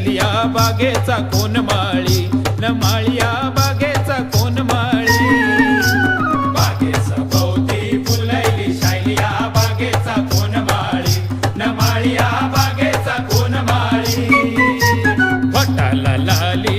शायलिया बागेचा कोण माळी न माळिया बागेचा कोण माळी बागेचा भोवती फुलैली शायलिया बागेचा कोण माळी न माळिया बागेचा कोण माळी वटाला लाली